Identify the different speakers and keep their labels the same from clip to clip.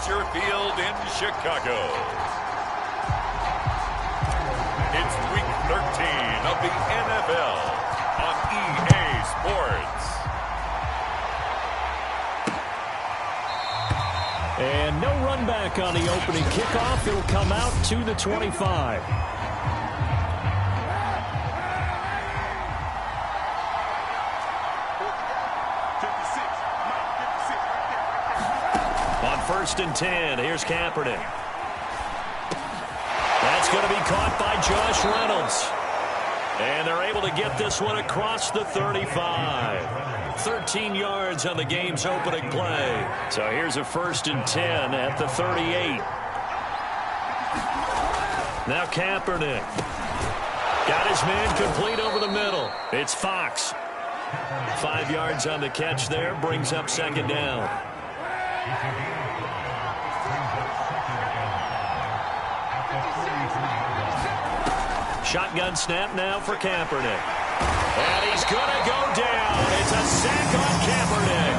Speaker 1: Soldier Field in Chicago. It's Week 13 of the NFL on EA Sports.
Speaker 2: And no run back on the opening kickoff. It'll come out to the 25. On 1st and 10, here's Kaepernick. That's going to be caught by Josh Reynolds. And they're able to get this one across the 35. 13 yards on the game's opening play. So here's a 1st and 10 at the 38. Now Kaepernick. Got his man complete over the middle. It's Fox. 5 yards on the catch there. Brings up 2nd down. Shotgun snap now for Kaepernick. And he's going to go down. It's a sack on Kaepernick.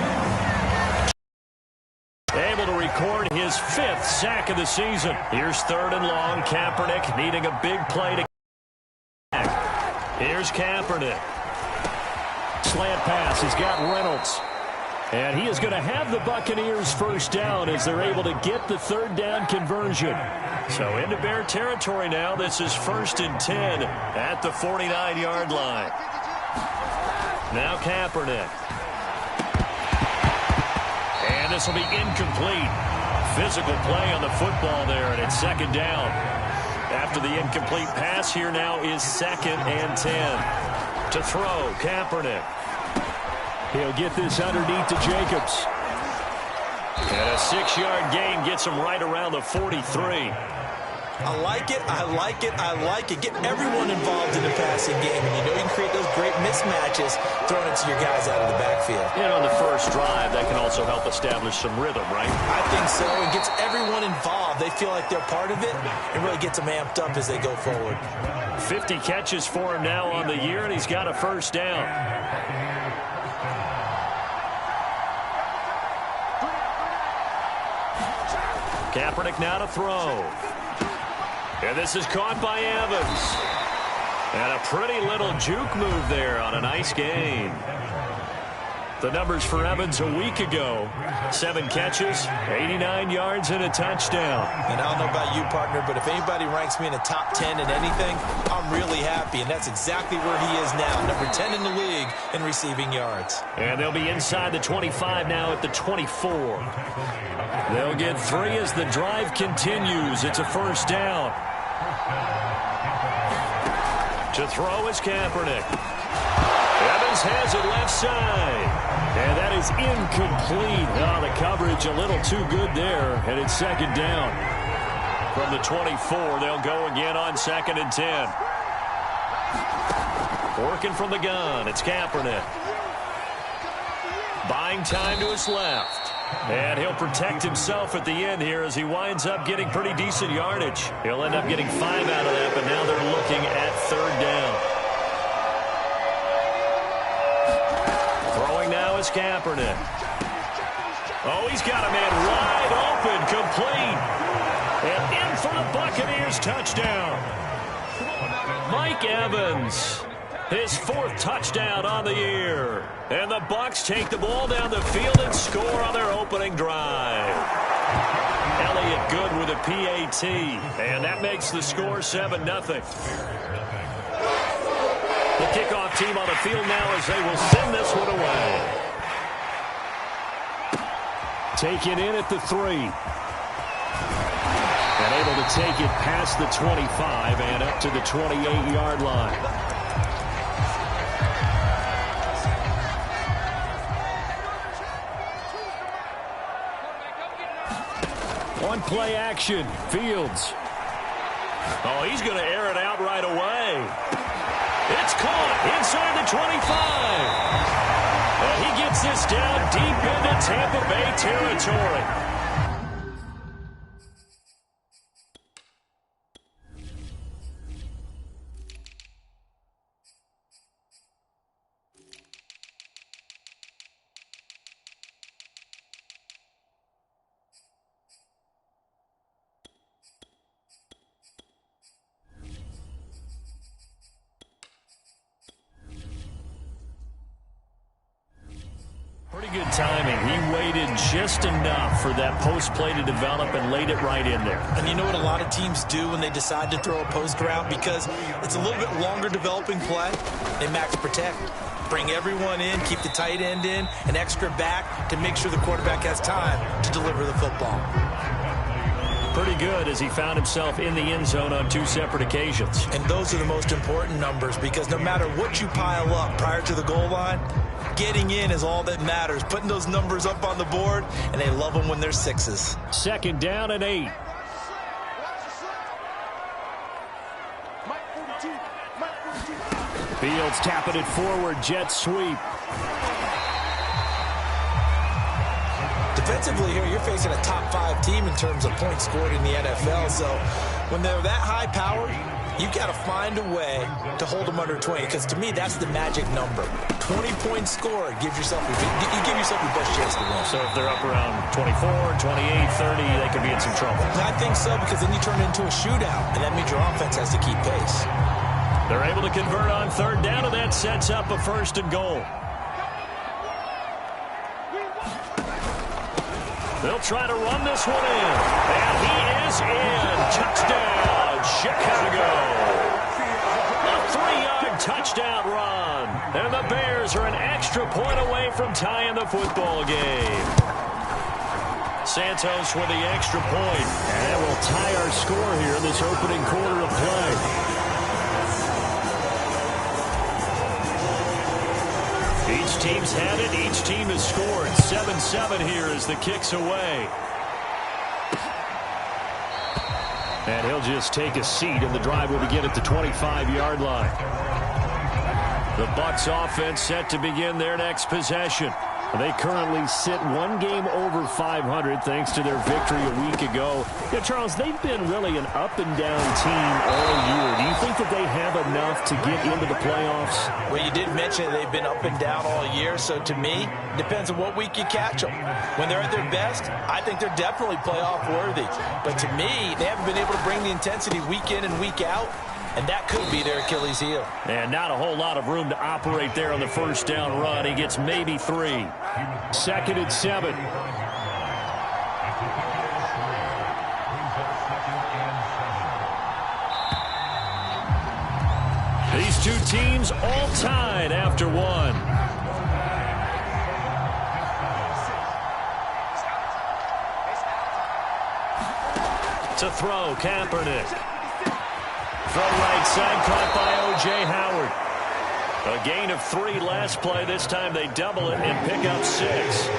Speaker 2: Able to record his 5th sack of the season. Here's 3rd and long. Kaepernick needing a big play to back. Here's Kaepernick. Slant pass. He's got Reynolds. And he is going to have the Buccaneers 1st down as they're able to get the 3rd down conversion. So into Bear territory now. This is 1st and 10 at the 49-yard line. Now Kaepernick. And this will be incomplete. Physical play on the football there, and it's 2nd down. After the incomplete pass, here now is 2nd and 10. To throw, Kaepernick. He'll get this underneath to Jacobs. And a 6-yard gain gets him right around the 43.
Speaker 3: I like it, I like it, I like it. Get everyone involved in the passing game, and you know you can create those great mismatches throwing it to your guys out of the backfield.
Speaker 2: And on the first drive, that can also help establish some rhythm, right?
Speaker 3: I think so. It gets everyone involved. They feel like they're part of it. It really gets them amped up as they go forward.
Speaker 2: 50 catches for him now on the year, and he's got a 1st down. Kaepernick now to throw. And this is caught by Evans. And a pretty little juke move there on a nice gain. The numbers for Evans a week ago. 7 catches, 89 yards, and a touchdown.
Speaker 3: And I don't know about you, partner, but if anybody ranks me in the top 10 in anything, I'm really happy. And that's exactly where he is now. Number 10 in the league in receiving yards.
Speaker 2: And they'll be inside the 25 now at the 24. They'll get 3 as the drive continues. It's a 1st down. To throw is Kaepernick. Evans has it left side. And that is incomplete. Oh, the coverage a little too good there. And it's 2nd down. From the 24, they'll go again on 2nd and 10. Working from the gun, it's Kaepernick. Buying time to his left. And he'll protect himself at the end here as he winds up getting pretty decent yardage. He'll end up getting 5 out of that, but now they're looking at 3rd down. Throwing now is Kaepernick. Oh, he's got a man wide open, complete. And in for the Buccaneers touchdown. Mike Evans. His 4th touchdown on the year. And the Bucs take the ball down the field and score on their opening drive. Elliott good with a PAT. And that makes the score 7-0. The kickoff team on the field now as they will send this one away. Taken in at the 3. And able to take it past the 25 and up to the 28-yard line. On play action, Fields. Oh, he's going to air it out right away. It's caught inside the 25. And he gets this down deep into Tampa Bay territory. Pretty good timing. He waited just enough for that post play to develop and laid it right in there.
Speaker 3: And you know what a lot of teams do when they decide to throw a post route? Because it's a little bit longer developing play. They max protect. Bring everyone in, keep the tight end in, an extra back to make sure the quarterback has time to deliver the football.
Speaker 2: Pretty good as he found himself in the end zone on 2 separate occasions.
Speaker 3: And those are the most important numbers because no matter what you pile up prior to the goal line, getting in is all that matters. Putting those numbers up on the board, and they love them when they're 6s.
Speaker 2: 2nd down and 8. Fields tapping it forward, jet sweep.
Speaker 3: Defensively here, you're facing a top 5 team in terms of points scored in the NFL. So when they're that high powered, you got to find a way to hold them under 20. Because to me, that's the magic number. 20 points scored, you give yourself your best chance to win.
Speaker 2: So if they're up around 24, 28, 30, they could be in some trouble.
Speaker 3: I think so, because then you turn it into a shootout, and that means your offense has to keep pace.
Speaker 2: They're able to convert on 3rd down, and that sets up a 1st and goal. They'll try to run this one in. And he is in. Touchdown, Chicago. A 3-yard touchdown run. And the Bears are an extra point away from tying the football game. Santos with the extra point. And we'll tie our score here in this opening quarter of play. Each team's had it. Each team has scored. 7-7 here as the kick's away. And he'll just take a seat, and the drive will begin at the 25-yard line. The Bucs offense set to begin their next possession. They currently sit 1 game over 500 thanks to their victory a week ago. Yeah, Charles, they've been really an up-and-down team all year. Do you think that they have enough to get into the playoffs?
Speaker 3: Well, you did mention they've been up and down all year, so to me, it depends on what week you catch them. When they're at their best, I think they're definitely playoff worthy. But to me, they haven't been able to bring the intensity week in and week out. And that could be their Achilles heel.
Speaker 2: And not a whole lot of room to operate there on the 1st down run. He gets maybe 3. 2nd and 7. These 2 teams all tied after 1. To throw, Kaepernick. From right side, caught by O.J. Howard. A gain of 3 last play. This time they double it and pick up 6.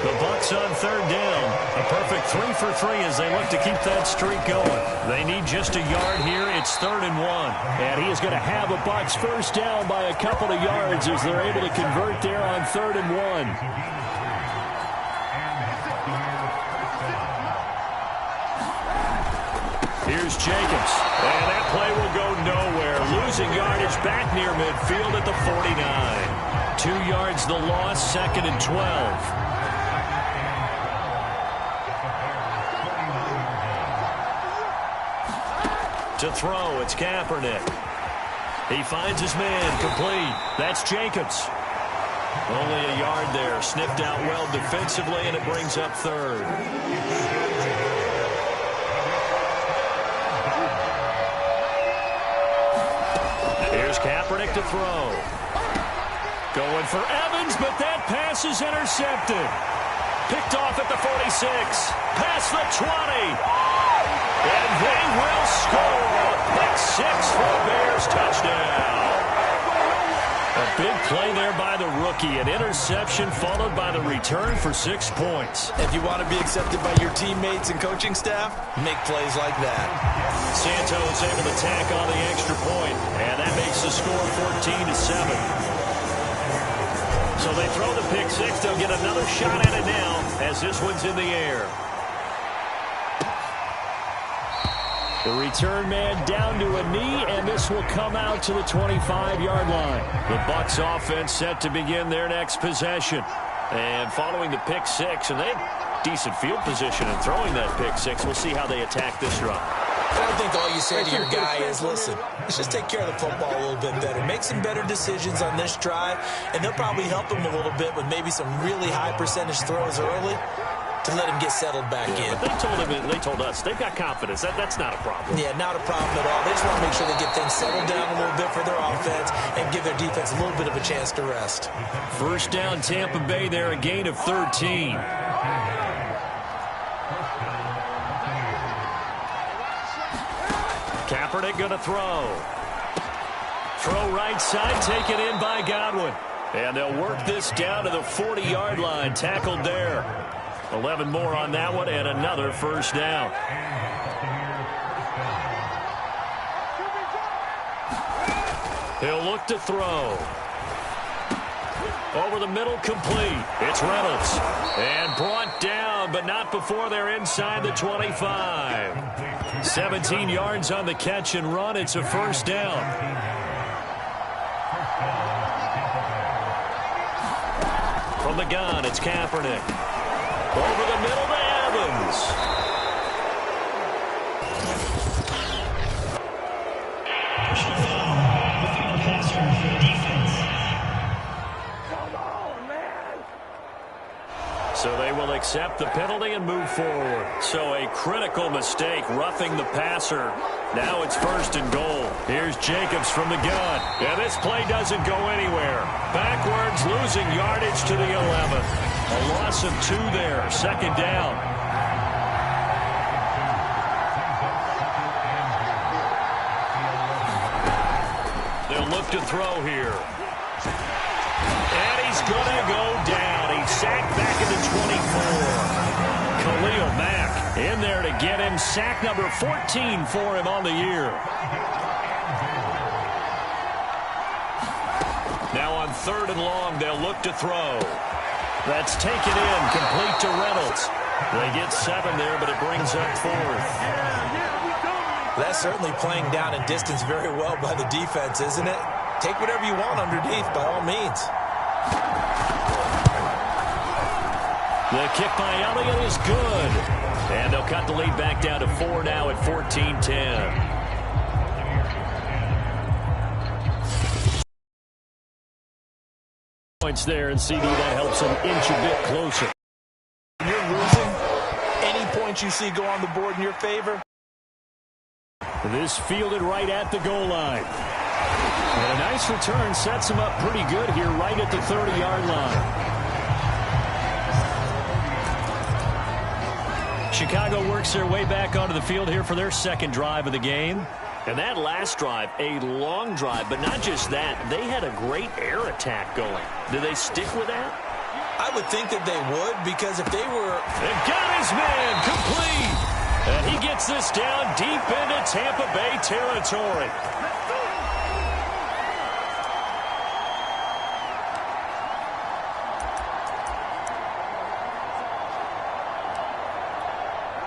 Speaker 2: The Bucs on 3rd down. A perfect 3 for 3 as they look to keep that streak going. They need just a yard here. It's 3rd and 1. And he is going to have a Bucs 1st down by a couple of yards as they're able to convert there on 3rd and 1. Here's Jacobs, and that play will go nowhere. Losing yardage back near midfield at the 49. 2 yards the loss, 2nd and 12. To throw, it's Kaepernick. He finds his man, complete. That's Jacobs. Only a yard there, sniffed out well defensively, and it brings up 3rd. Here's Kaepernick to throw. Going for Evans, but that pass is intercepted. Picked off at the 46. Past the 20. And they will score. Pick 6 for a Bears touchdown. A big play there by the rookie. An interception followed by the return for 6 points.
Speaker 3: If you want to be accepted by your teammates and coaching staff, make plays like that.
Speaker 2: Santos able to tack on the extra point, and that makes the score 14-7. So they throw the pick 6. They'll get another shot at it now as this one's in the air. The return man down to a knee, and this will come out to the 25-yard line. The Bucs offense set to begin their next possession. And following the pick 6, and they have decent field position in throwing that pick 6. We'll see how they attack this run.
Speaker 3: I think all you say to your guy is, listen, let's just take care of the football a little bit better. Make some better decisions on this drive, and they'll probably help him a little bit with maybe some really high percentage throws early to let him get settled back in.
Speaker 2: But they told us they've got confidence. That's not a problem.
Speaker 3: Yeah, not a problem at all. They just want to make sure they get things settled down a little bit for their offense and give their defense a little bit of a chance to rest.
Speaker 2: First down, Tampa Bay there, a gain of 13. Kaepernick going to throw. Throw right side, taken in by Godwin. And they'll work this down to the 40-yard line. Tackled there. 11 more on that one, and another first down. He'll look to throw. Over the middle, complete. It's Reynolds. And brought down, but not before they're inside the 25. 17 yards on the catch and run. It's a first down. From the gun, it's Kaepernick. Over the middle to Evans. So they will accept the penalty and move forward. So a critical mistake, roughing the passer. Now it's first and goal. Here's Jacobs from the gun. And this play doesn't go anywhere. Backwards, losing yardage to the 11. A loss of 2 there. Second down. They'll look to throw here. And he's going to go down. He's sacked back at the 24. Khalil Mack in there to get him. Sack number 14 for him on the year. Now on third and long, they'll look to throw. That's taken in, complete to Reynolds. They get 7 there, but it brings up 4th.
Speaker 3: That's certainly playing down in distance very well by the defense, isn't it? Take whatever you want underneath, by all means.
Speaker 2: The kick by Elliott is good. And they'll cut the lead back down to 4 now at 14-10. Points there, and CD, that helps him inch a bit closer.
Speaker 3: When you're losing, any points you see go on the board in your favor.
Speaker 2: This fielded right at the goal line. And a nice return sets him up pretty good here right at the 30-yard line. Chicago works their way back onto the field here for their second drive of the game. And that last drive, a long drive, but not just that. They had a great air attack going. Do they stick with that?
Speaker 3: I would think that they would, because if they were...
Speaker 2: They've got his man complete. And he gets this down deep into Tampa Bay territory.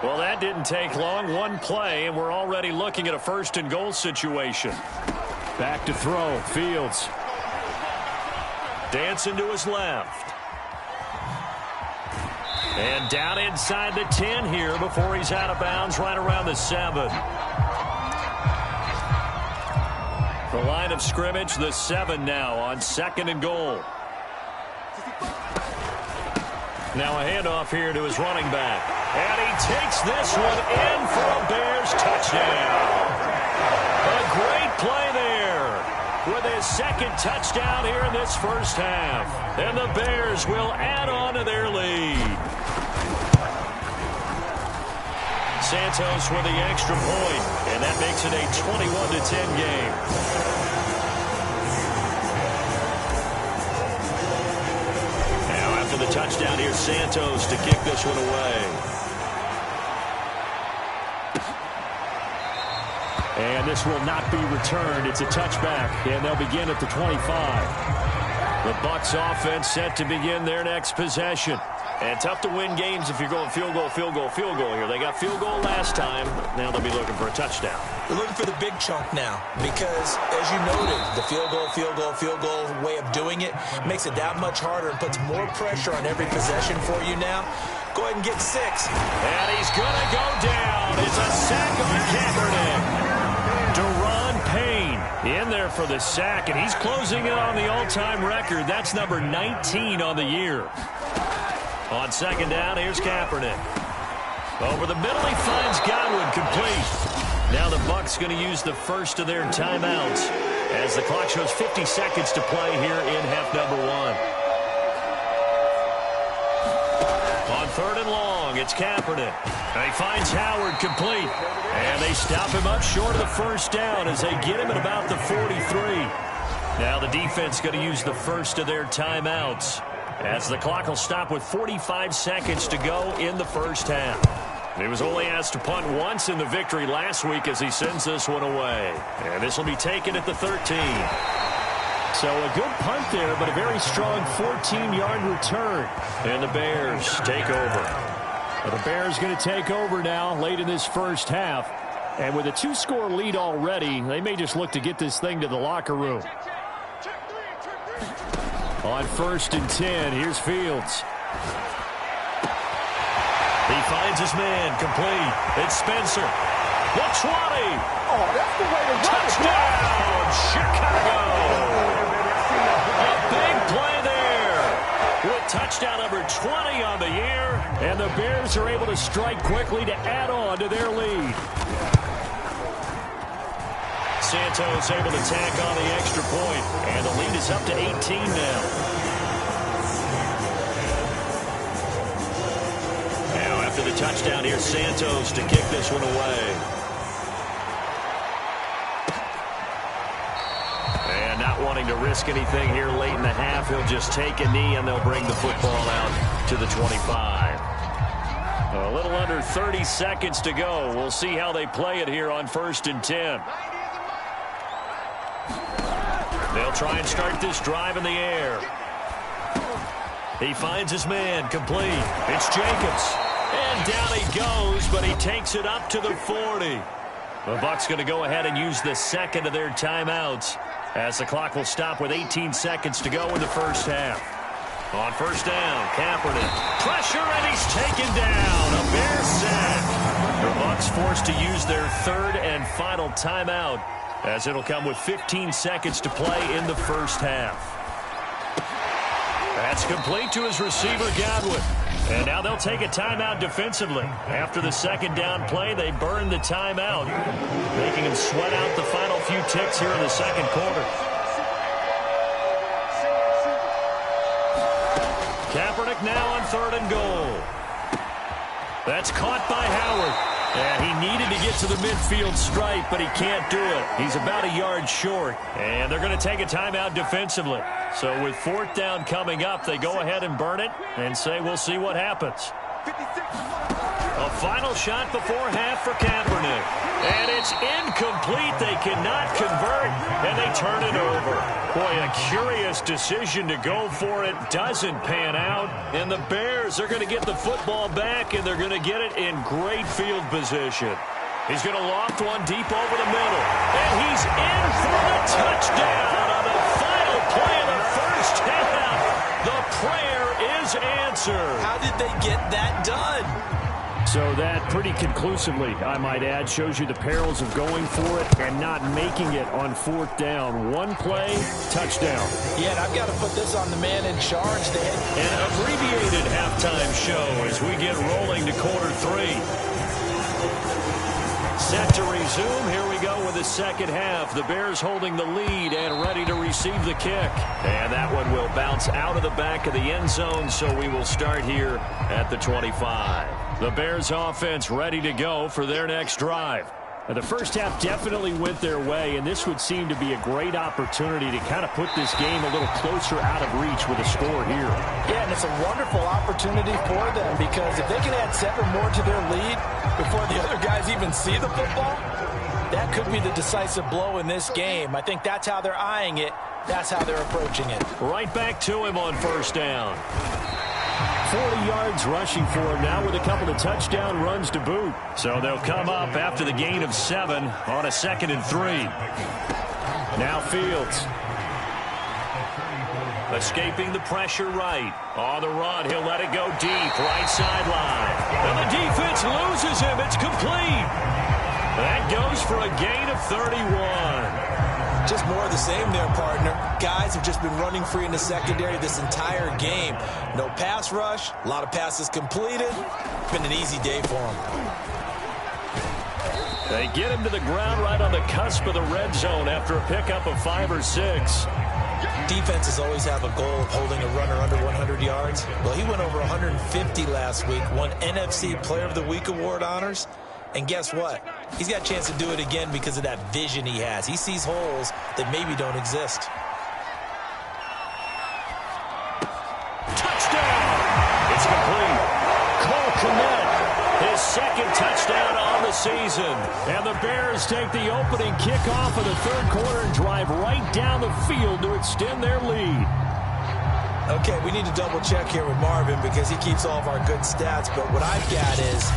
Speaker 2: Well, that didn't take long. One play, and we're already looking at a first and goal situation. Back to throw. Fields. Dancing to his left. And down inside the 10 here before he's out of bounds right around the 7. The line of scrimmage, the 7 now on second and goal. Now a handoff here to his running back. And he takes this one in for a Bears touchdown. A great play there with his second touchdown here in this first half. And the Bears will add on to their lead. Santos with the extra point, and that makes it a 21-10 game. Now after the touchdown, here's Santos to kick this one away. And this will not be returned. It's a touchback, and they'll begin at the 25. The Bucs offense set to begin their next possession. And tough to win games if you're going field goal, field goal, field goal here. They got field goal last time. Now they'll be looking for a touchdown.
Speaker 3: We're looking for the big chunk now because, as you noted, the field goal way of doing it makes it that much harder and puts more pressure on every possession for you now. Go ahead and get 6.
Speaker 2: And he's going to go down. It's a sack on Kaepernick. Deron Payne in there for the sack, and he's closing in on the all-time record. That's number 19 on the year. On second down, here's Kaepernick. Over the middle, he finds Godwin complete. Now the Bucs going to use the first of their timeouts as the clock shows 50 seconds to play here in half number 1. On third and long, it's Kaepernick. And he finds Howard complete. And they stop him up short of the first down as they get him at about the 43. Now the defense going to use the first of their timeouts as the clock will stop with 45 seconds to go in the first half. He was only asked to punt once in the victory last week as he sends this one away. And this will be taken at the 13.
Speaker 4: So a good punt there, but a very strong 14-yard return.
Speaker 2: And the Bears take over.
Speaker 4: Well, the Bears going to take over now late in this first half. And with a 2-score lead already, they may just look to get this thing to the locker room. On 1st and 10, here's Fields.
Speaker 2: He finds his man complete. It's Spencer. The 20.
Speaker 5: Oh, that's the way to
Speaker 2: Touchdown, Chicago. A big play there. With touchdown number 20 on the year.
Speaker 4: And the Bears are able to strike quickly to add on to their lead.
Speaker 2: Santos able to tack on the extra point. And the lead is up to 18 now. After the touchdown, here's Santos to kick this one away. And not wanting to risk anything here late in the half, he'll just take a knee and they'll bring the football out to the 25. A little under 30 seconds to go. We'll see how they play it here on 1st and 10. They'll try and start this drive in the air. He finds his man complete. It's Jacobs. And down he goes, but he takes it up to the 40. The Bucs going to go ahead and use the second of their timeouts as the clock will stop with 18 seconds to go in the first half. On 1st down, Kaepernick. Pressure, and he's taken down. A Bears sack. The Bucs forced to use their 3rd and final timeout as it'll come with 15 seconds to play in the first half. That's complete to his receiver, Godwin. And now they'll take a timeout defensively. After the second down play, they burn the timeout, making him sweat out the final few ticks here in the second quarter. Kaepernick now on 3rd and goal. That's caught by Howard. And he needed to get to the midfield stripe, but he can't do it. He's about a yard short. And they're going to take a timeout defensively. So with 4th down coming up, they go ahead and burn it and say we'll see what happens. A final shot before half for Kaepernick. And it's incomplete. They cannot convert, and they turn it over. Boy, a curious decision to go for it. Doesn't pan out. And the Bears are going to get the football back, and they're going to get it in great field position. He's going to loft one deep over the middle. And he's in for the touchdown on the final play of the first half. The prayer is answered.
Speaker 3: How did they get that done?
Speaker 4: So that pretty conclusively, I might add, shows you the perils of going for it and not making it on 4th down. One play, touchdown.
Speaker 3: Yeah, and I've got to put this on the man in charge.
Speaker 2: An abbreviated halftime show as we get rolling to quarter 3. Set to resume. Here we go with the second half. The Bears holding the lead and ready to receive the kick. And that one will bounce out of the back of the end zone, so we will start here at the 25. The Bears offense ready to go for their next drive.
Speaker 4: Now, the first half definitely went their way, and this would seem to be a great opportunity to kind of put this game a little closer out of reach with a score here.
Speaker 3: Yeah, and it's a wonderful opportunity for them because if they can add 7 more to their lead before the other guys even see the football, that could be the decisive blow in this game. I think that's how they're eyeing it. That's how they're approaching it.
Speaker 2: Right back to him on 1st down.
Speaker 4: 40 yards rushing for him now with a couple of touchdown runs to boot.
Speaker 2: So they'll come up after the gain of 7 on a 2nd and 3.
Speaker 4: Now Fields.
Speaker 2: Escaping the pressure right. On the run, he'll let it go deep. Right sideline. And the defense loses him. It's complete. That goes for a gain of 31.
Speaker 3: Just more of the same there, partner. Guys have just been running free in the secondary this entire game. No pass rush, a lot of passes completed. Been an easy day for them.
Speaker 2: They get him to the ground right on the cusp of the red zone after a pickup of 5 or 6.
Speaker 3: Defenses always have a goal of holding a runner under 100 yards. Well, he went over 150 last week, won NFC Player of the Week award honors. And guess what? He's got a chance to do it again because of that vision he has. He sees holes that maybe don't exist.
Speaker 2: Touchdown! It's complete.
Speaker 4: Cole Kmet,
Speaker 2: His 2nd touchdown on the season.
Speaker 4: and the Bears take the opening kickoff of the 3rd quarter and drive right down the field to extend their lead.
Speaker 3: Okay, we need to double check here with Marvin because he keeps all of our good stats. But what I've got is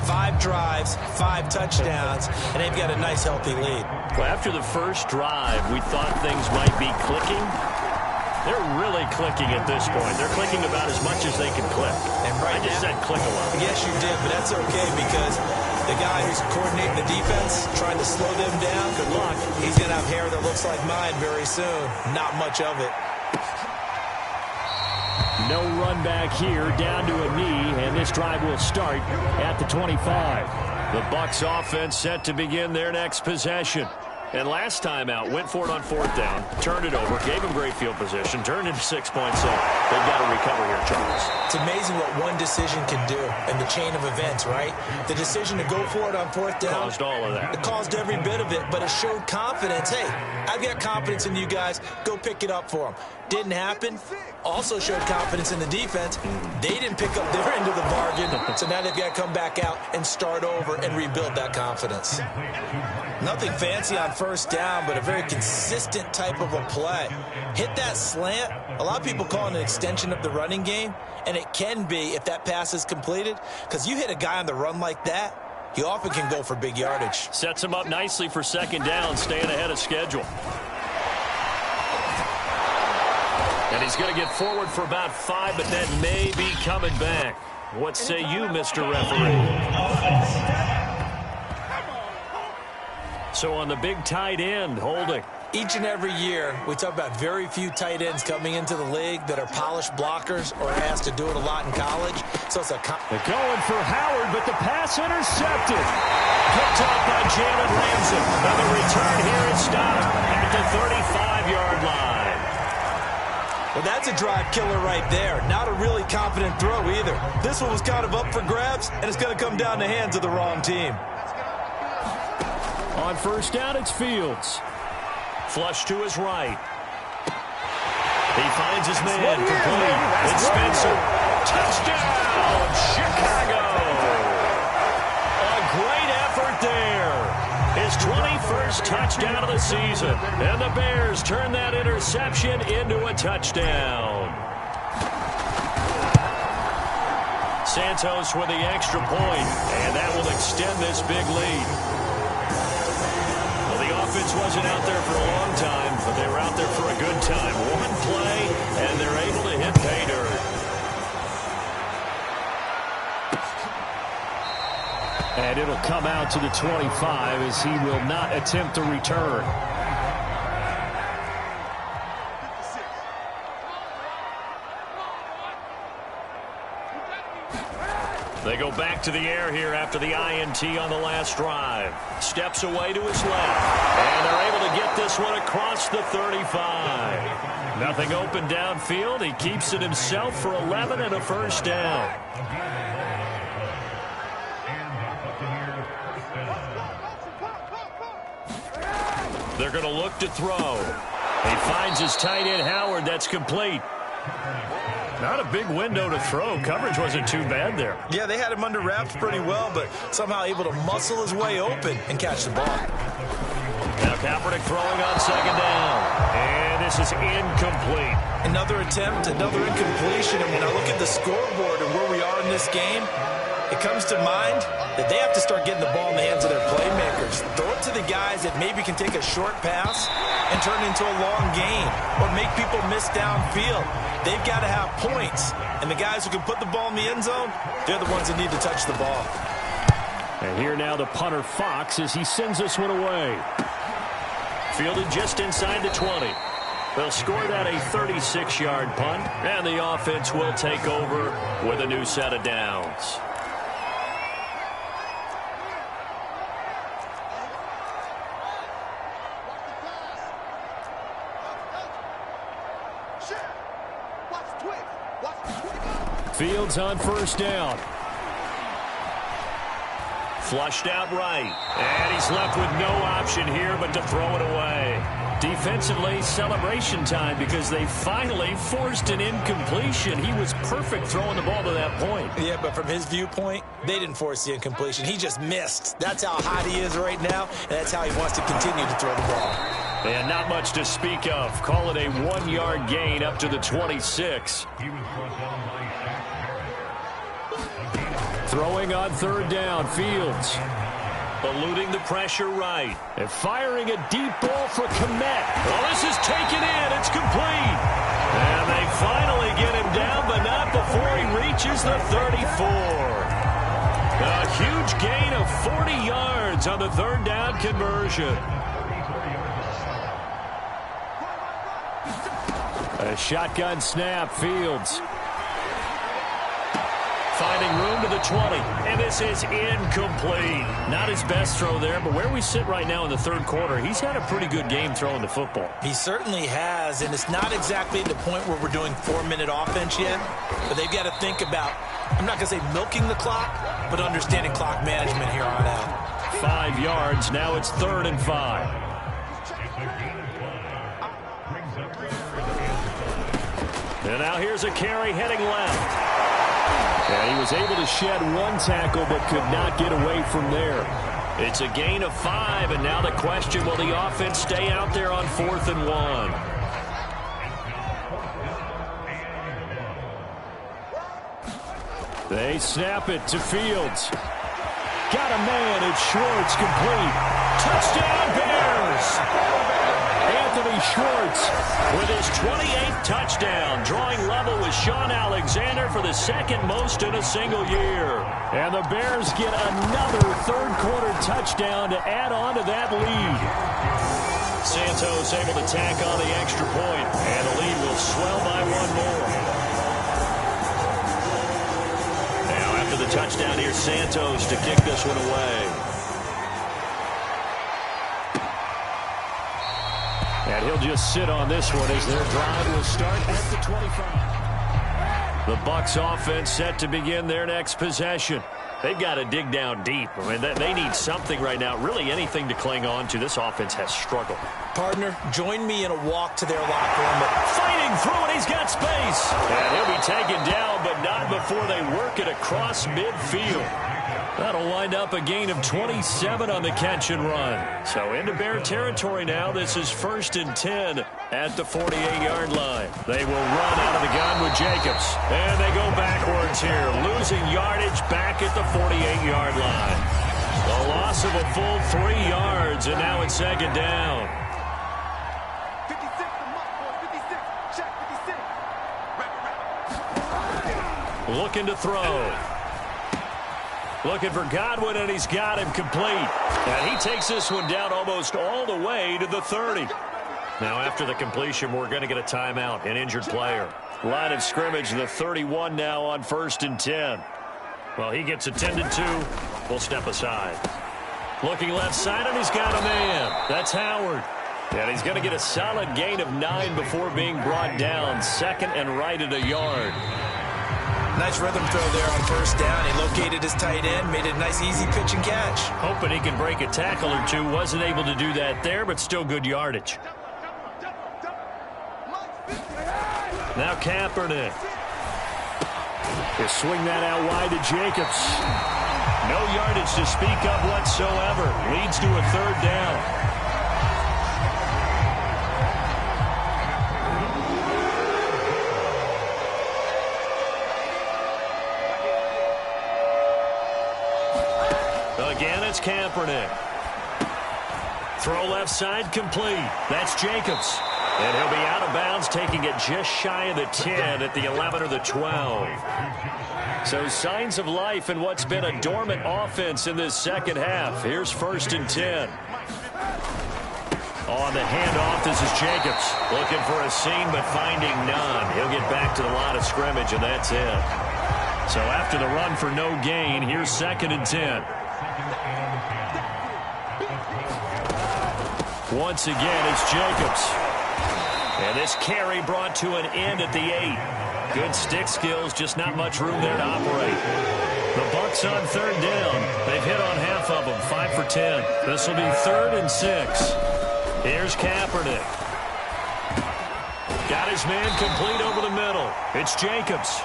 Speaker 3: 5 drives, 5 touchdowns, and they've got a nice, healthy lead.
Speaker 2: Well, after the first drive, we thought things might be clicking. They're really clicking at this point. They're clicking about as much as they can click.
Speaker 3: And right
Speaker 2: I just said click a lot.
Speaker 3: Yes, you did, but that's okay because the guy who's coordinating the defense, trying to slow them down, good luck. He's going to have hair that looks like mine very soon. Not much of it.
Speaker 4: No run back here, down to a knee, and this drive will start at the 25.
Speaker 2: The Bucs offense set to begin their next possession. And last time out, went for it on 4th down, turned it over, gave him great field position, turned into 6 points. They've got to recover here, Charles.
Speaker 3: It's amazing what one decision can do in the chain of events, right? The decision to go for it on 4th down.
Speaker 2: Caused all of that.
Speaker 3: It caused every bit of it, but it showed confidence. Hey, I've got confidence in you guys. Go pick it up for them. Didn't happen. Also showed confidence in the defense. They didn't pick up their end of the bargain, so now they've got to come back out and start over and rebuild that confidence. Nothing fancy on 1st down, but a very consistent type of a play. Hit that slant. A lot of people call it an extension of the running game, and it can be if that pass is completed, because you hit a guy on the run like that, he often can go for big yardage.
Speaker 2: Sets him up nicely for 2nd down, staying ahead of schedule. And he's going to get forward for about 5, but that may be coming back. What say you, Mr. Referee? So on the big tight end, holding.
Speaker 3: Each and every year, we talk about very few tight ends coming into the league that are polished blockers or are asked to do it a lot in college. So it's a...
Speaker 4: They're going for Howard, but the pass intercepted.
Speaker 2: Picked off by Jalen Ramsey. And the return here is stopped at the 35-yard line.
Speaker 3: Well, that's a drive killer right there. Not a really confident throw either. This one was kind of up for grabs, and it's going to come down the hands of the wrong team.
Speaker 4: On 1st down, it's Fields.
Speaker 2: Flush to his right. He finds his man complete. It's Spencer. Touchdown, Chicago. A great effort there. His 21st touchdown of the season. And the Bears turn that interception into a touchdown. Santos with the extra point, and that will extend this big lead. Offense wasn't out there for a long time, but they were out there for a good time. One play, and they're able to hit pay dirt.
Speaker 4: And it'll come out to the 25 as he will not attempt to return.
Speaker 2: They go back to the air here after the INT on the last drive. Steps away to his left. And they're able to get this one across the 35. Nothing open downfield. He keeps it himself for 11 and a 1st down. They're going to look to throw. He finds his tight end, Howard. That's complete. Not a big window to throw. Coverage wasn't too bad there.
Speaker 3: Yeah, they had him under wraps pretty well, but somehow able to muscle his way open and catch the ball.
Speaker 2: Now Kaepernick throwing on 2nd down. And this is incomplete.
Speaker 3: Another attempt, another incompletion, and when I look at the scoreboard and where we are in this game, it comes to mind that they have to start getting the ball in the hands of their playmakers. Throw it to the guys that maybe can take a short pass and turn it into a long gain or make people miss downfield. They've got to have points, and the guys who can put the ball in the end zone, they're the ones that need to touch the ball.
Speaker 4: And here now the punter Fox as he sends this one away.
Speaker 2: Fielded just inside the 20. They'll score that a 36-yard punt, and the offense will take over with a new set of downs.
Speaker 4: Fields on first down.
Speaker 2: Flushed out right. And he's left with no option here but to throw it away. Defensively, celebration time because they finally forced an incompletion. He was perfect throwing the ball to that point.
Speaker 3: Yeah, but from his viewpoint, they didn't force the incompletion. He just missed. That's how hot he is right now, and that's how he wants to continue to throw the ball.
Speaker 2: And not much to speak of. Call it a 1-yard gain up to the 26.
Speaker 4: Throwing on third down, Fields.
Speaker 2: Eluding the pressure right.
Speaker 4: And firing a deep ball for Kmet.
Speaker 2: Well, this is taken in. It's complete. And they finally get him down, but not before he reaches the 34. A huge gain of 40 yards on the third down conversion.
Speaker 4: A shotgun snap, Fields.
Speaker 2: Finding room to the 20, and this is incomplete. Not his best throw there, but where we sit right now in the third quarter, he's had a pretty good game throwing the football.
Speaker 3: He certainly has, and it's not exactly the point where we're doing 4-minute offense yet, but they've got to think about, I'm not going to say milking the clock, but understanding clock management here on out.
Speaker 2: 5 yards, now it's 3rd and 5. And now here's a carry heading left.
Speaker 4: And he was able to shed one tackle but could not get away from there.
Speaker 2: It's a gain of 5, and now the question, will the offense stay out there on 4th and 1?
Speaker 4: They snap it to Fields. Got a man, it's Schwartz, complete. Touchdown Bears! Anthony Schwartz
Speaker 2: with his 28th touchdown, drawing level with Sean Alexander for the second most in a single year.
Speaker 4: And the Bears get another third-quarter touchdown to add on to that lead.
Speaker 2: Santos able to tack on the extra point, and the lead will swell by 1 more. Now after the touchdown, here's Santos to kick this one away.
Speaker 4: And he'll just sit on this one as their drive will start at the 25.
Speaker 2: The Bucs offense set to begin their next possession. They've got to dig down deep. I mean, they need something right now, really anything to cling on to. This offense has struggled.
Speaker 3: Partner, join me in a walk to their locker room.
Speaker 2: Fighting through it, he's got space. And he'll be taken down, but not before they work it across midfield. That'll wind up a gain of 27 on the catch and run. So into Bear territory now. This is 1st and 10 at the 48-yard line. They will run out of the gun with Jacobs. And they go backwards here, losing yardage back at the 48-yard line. The loss of a full 3 yards, and now it's 2nd down. 56. Looking to throw. Looking for Godwin, and he's got him complete. And he takes this one down almost all the way to the 30. Now, after the completion, we're going to get a timeout, an injured player. Line of scrimmage, the 31 now on 1st and 10. Well, he gets attended to. We'll step aside. Looking left side, and he's got a man. That's Howard. And he's going to get a solid gain of 9 before being brought down. 2nd and right at a yard.
Speaker 3: Nice rhythm throw there on 1st down. He located his tight end, made it a nice easy pitch and catch.
Speaker 2: Hoping he can break a tackle or two. Wasn't able to do that there, but still good yardage. Now Kaepernick.
Speaker 4: They swing that out wide to Jacobs.
Speaker 2: No yardage to speak of whatsoever. Leads to a 3rd down. Again, it's Kaepernick. Throw left side complete. That's Jacobs. And he'll be out of bounds, taking it just shy of the 10 at the 11 or the 12. So signs of life in what's been a dormant offense in this second half. Here's 1st and 10. On the handoff, this is Jacobs. Looking for a seam, but finding none. He'll get back to the line of scrimmage, and that's it. So after the run for no gain, here's 2nd and 10. Once again, it's Jacobs. And this carry brought to an end at the 8. Good stick skills, just not much room there to operate. The Bucs on 3rd down. They've hit on half of them, 5 for 10. This will be 3rd and 6. Here's Kaepernick. Got his man complete over the middle. It's Jacobs.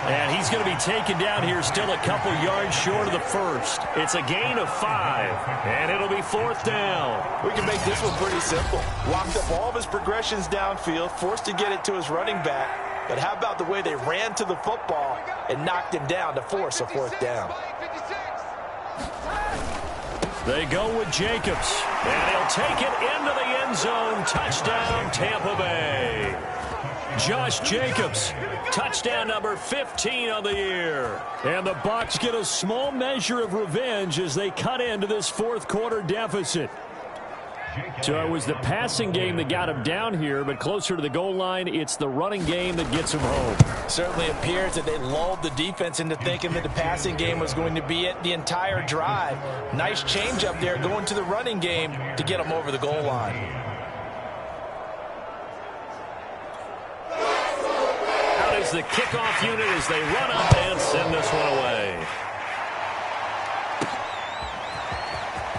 Speaker 2: And he's going to be taken down here, still a couple yards short of the 1st. It's a gain of 5, and it'll be 4th down.
Speaker 3: We can make this one pretty simple. Locked up all of his progressions downfield, forced to get it to his running back. But how about the way they ran to the football and knocked him down to force a 4th down?
Speaker 2: They go with Jacobs, and he'll take it into the end zone. Touchdown, Tampa Bay. Josh Jacobs, touchdown number 15 on the year.
Speaker 4: And the Bucs get a small measure of revenge as they cut into this 4th quarter deficit. So it was the passing game that got him down here, but closer to the goal line, it's the running game that gets him home.
Speaker 3: Certainly appears that they lulled the defense into thinking that the passing game was going to be it the entire drive. Nice change up there going to the running game to get them over the goal line.
Speaker 2: Is the kickoff unit as they run up and send this one away.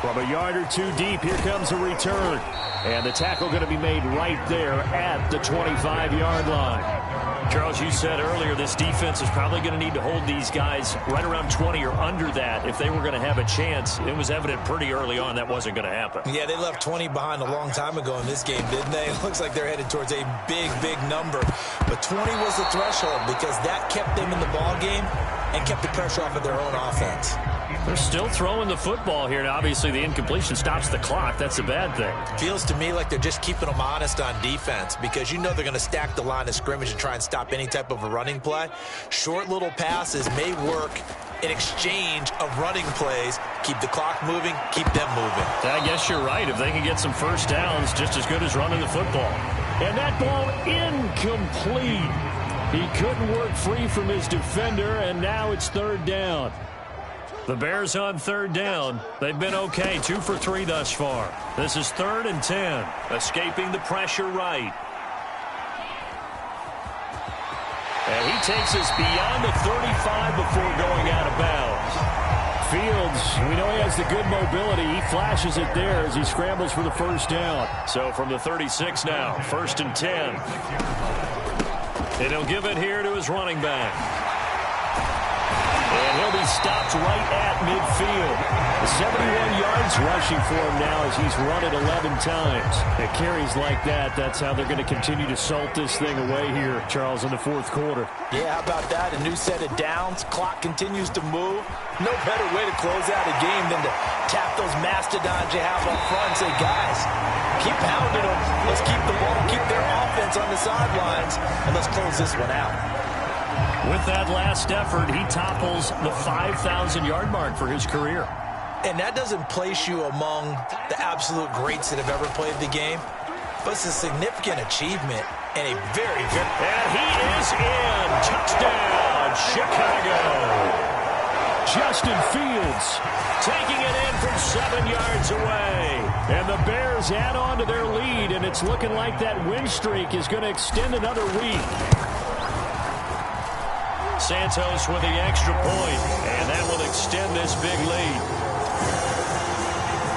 Speaker 4: From a yard or 2 deep, here comes a return. And the tackle going to be made right there at the 25-yard line.
Speaker 2: Charles, you said earlier this defense is probably going to need to hold these guys right around 20 or under that if they were going to have a chance. It was evident pretty early on that wasn't going to happen.
Speaker 3: Yeah, they left 20 behind a long time ago in this game, didn't they? It looks like they're headed towards a big, big number. But 20 was the threshold because that kept them in the ball game and kept the pressure off of their own offense.
Speaker 2: They're still throwing the football here. Now, obviously, the incompletion stops the clock. That's a bad thing.
Speaker 3: Feels to me like they're just keeping them honest on defense because you know they're going to stack the line of scrimmage and try and stop any type of a running play. Short little passes may work in exchange of running plays. Keep the clock moving, keep them moving.
Speaker 2: I guess you're right. If they can get some first downs, just as good as running the football.
Speaker 4: And that ball incomplete. He couldn't work free from his defender, and now it's 3rd down.
Speaker 2: The Bears on 3rd down. They've been okay, 2 for 3 thus far. This is 3rd and 10. Escaping the pressure right. And he takes us beyond the 35 before going out of bounds.
Speaker 4: Fields, we know he has the good mobility. He flashes it there as he scrambles for the 1st down.
Speaker 2: So from the 36 now, 1st and 10. And he'll give it here to his running back. And he'll be stopped right at midfield. 71 yards rushing for him now as he's run it 11 times.
Speaker 4: It carries like that. That's how they're going to continue to salt this thing away here, Charles, in the 4th quarter.
Speaker 3: Yeah, how about that? A new set of downs. Clock continues to move. No better way to close out a game than to tap those mastodons you have up front and say, guys, keep pounding them. Let's keep the ball, keep their offense on the sidelines, and let's close this one out.
Speaker 2: With that last effort, he topples the 5,000-yard mark for his career.
Speaker 3: And that doesn't place you among the absolute greats that have ever played the game, but it's a significant achievement and a very, very...
Speaker 2: And he is in. Touchdown, Chicago.
Speaker 4: Justin Fields
Speaker 2: taking it in from 7 yards away.
Speaker 4: And the Bears add on to their lead, and it's looking like that win streak is going to extend another week.
Speaker 2: Santos with the extra point, and that will extend this big lead.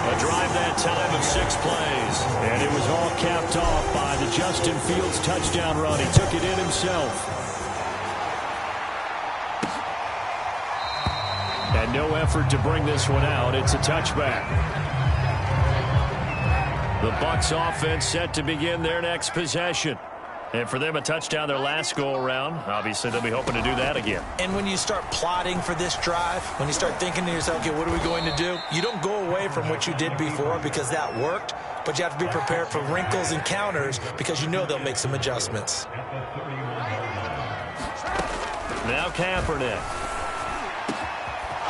Speaker 2: A drive that time of 6 plays.
Speaker 4: And it was all capped off by the Justin Fields touchdown run. He took it in himself. And no effort to bring this one out. It's a touchback.
Speaker 2: The Bucs offense set to begin their next possession. And for them, a touchdown their last go-around. Obviously, they'll be hoping to do that again.
Speaker 3: And when you start plotting for this drive, when you start thinking to yourself, okay, what are we going to do? You don't go away from what you did before because that worked, but you have to be prepared for wrinkles and counters because you know they'll make some adjustments.
Speaker 2: Now Kaepernick.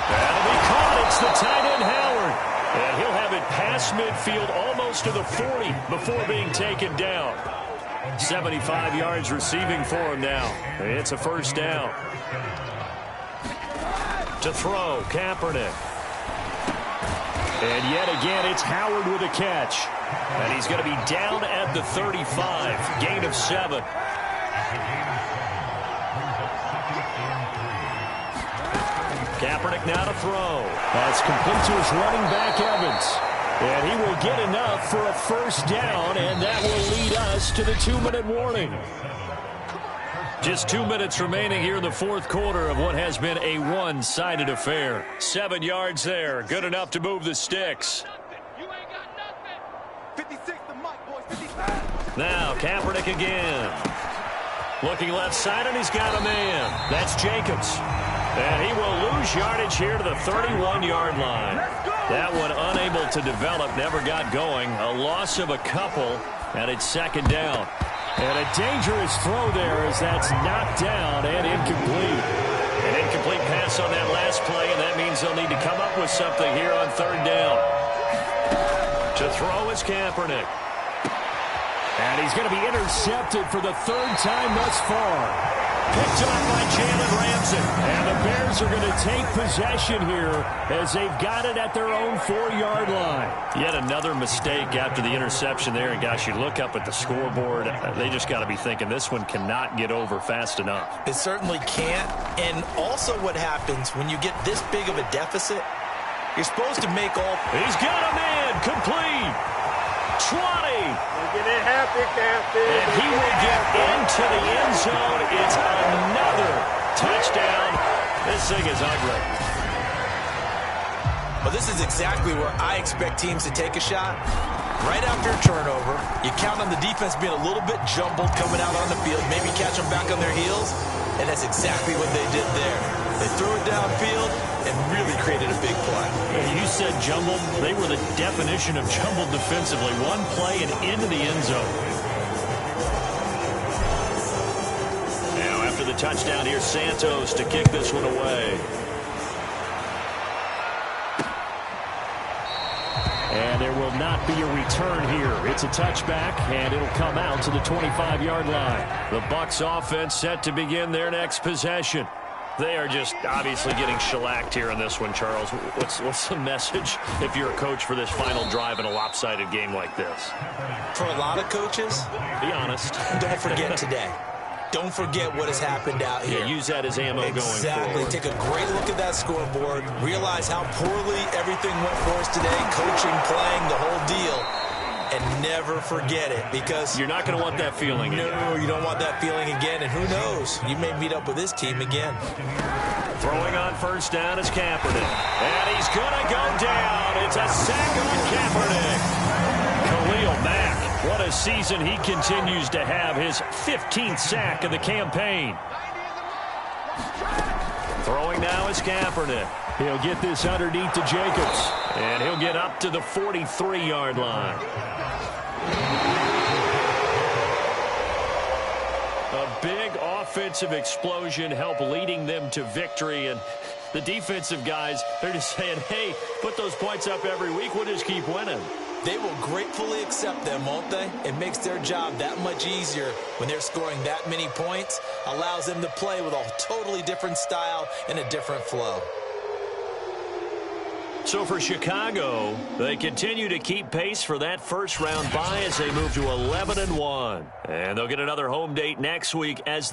Speaker 2: That'll be caught. It's the tight end, Howard. And he'll have it past midfield almost to the 40 before being taken down. 75 yards receiving for him now. It's a first down. To throw, Kaepernick. And yet again, it's Howard with a catch. And he's going to be down at the 35. Gain of 7. Kaepernick now to throw.
Speaker 4: That's complete to his running back, Evans. And he will get enough for a first down, and that will lead us to the 2-minute warning.
Speaker 2: Just 2 minutes remaining here in the fourth quarter of what has been a one-sided affair. 7 yards there. Good enough to move the sticks. Now Kaepernick again. Looking left side, and he's got a man. That's Jacobs. And he will lose yardage here to the 31-yard line. That one unable to develop, never got going. A loss of a couple, and it's second down.
Speaker 4: And a dangerous throw there as that's knocked down and incomplete.
Speaker 2: An incomplete pass on that last play, and that means they'll need to come up with something here on third down. To throw is Kaepernick.
Speaker 4: And he's going to be intercepted for the third time thus far.
Speaker 2: Picked off by Jalen Ramsey.
Speaker 4: And the Bears are going to take possession here as they've got it at their own 4-yard line.
Speaker 2: Yet another mistake after the interception there. And, gosh, you look up at the scoreboard. They just got to be thinking this one cannot get over fast enough.
Speaker 3: It certainly can't. And also what happens when you get this big of a deficit, you're supposed to make all...
Speaker 2: He's got a man. Complete. 20.
Speaker 5: Get it happy, Captain.
Speaker 2: And he will get into the end zone. It's another touchdown. This thing is ugly.
Speaker 3: Well, this is exactly where I expect teams to take a shot. Right after a turnover, you count on the defense being a little bit jumbled coming out on the field, maybe catch them back on their heels, and that's exactly what they did there. They threw it downfield and really created a big play.
Speaker 2: And you said jumbled. They were the definition of jumbled defensively. One play and into the end zone. Now after the touchdown, here's Santos to kick this one away.
Speaker 4: And there will not be a return here. It's a touchback, and it'll come out to the 25-yard line.
Speaker 2: The Bucs offense set to begin their next possession. They are just obviously getting shellacked here in this one, Charles. What's the message if you're a coach for this final drive in a lopsided game like this?
Speaker 3: For a lot of coaches,
Speaker 2: be honest.
Speaker 3: Don't forget today. Don't forget what has happened out here.
Speaker 2: Yeah, use that as ammo going forward.
Speaker 3: Exactly. Take a great look at that scoreboard. Realize how poorly everything went for us today. Coaching, playing, the whole deal. And never forget it, because
Speaker 2: you're not going to want that feeling again.
Speaker 3: No, you don't want that feeling again. And who knows? You may meet up with this team again.
Speaker 2: Throwing on first down is Kaepernick. And he's going to go down. It's a sack on Kaepernick. Khalil Mack. What a season he continues to have. His 15th sack of the campaign. Throwing now is Kaepernick.
Speaker 4: He'll get this underneath to Jacobs.
Speaker 2: And he'll get up to the 43-yard line. A big offensive explosion helped leading them to victory. And the defensive guys, they're just saying, hey, put those points up every week. We'll just keep winning.
Speaker 3: They will gratefully accept them, won't they? It makes their job that much easier when they're scoring that many points. Allows them to play with a totally different style and a different flow.
Speaker 2: So for Chicago, they continue to keep pace for that first round bye as they move to 11-1. And they'll get another home date next week as they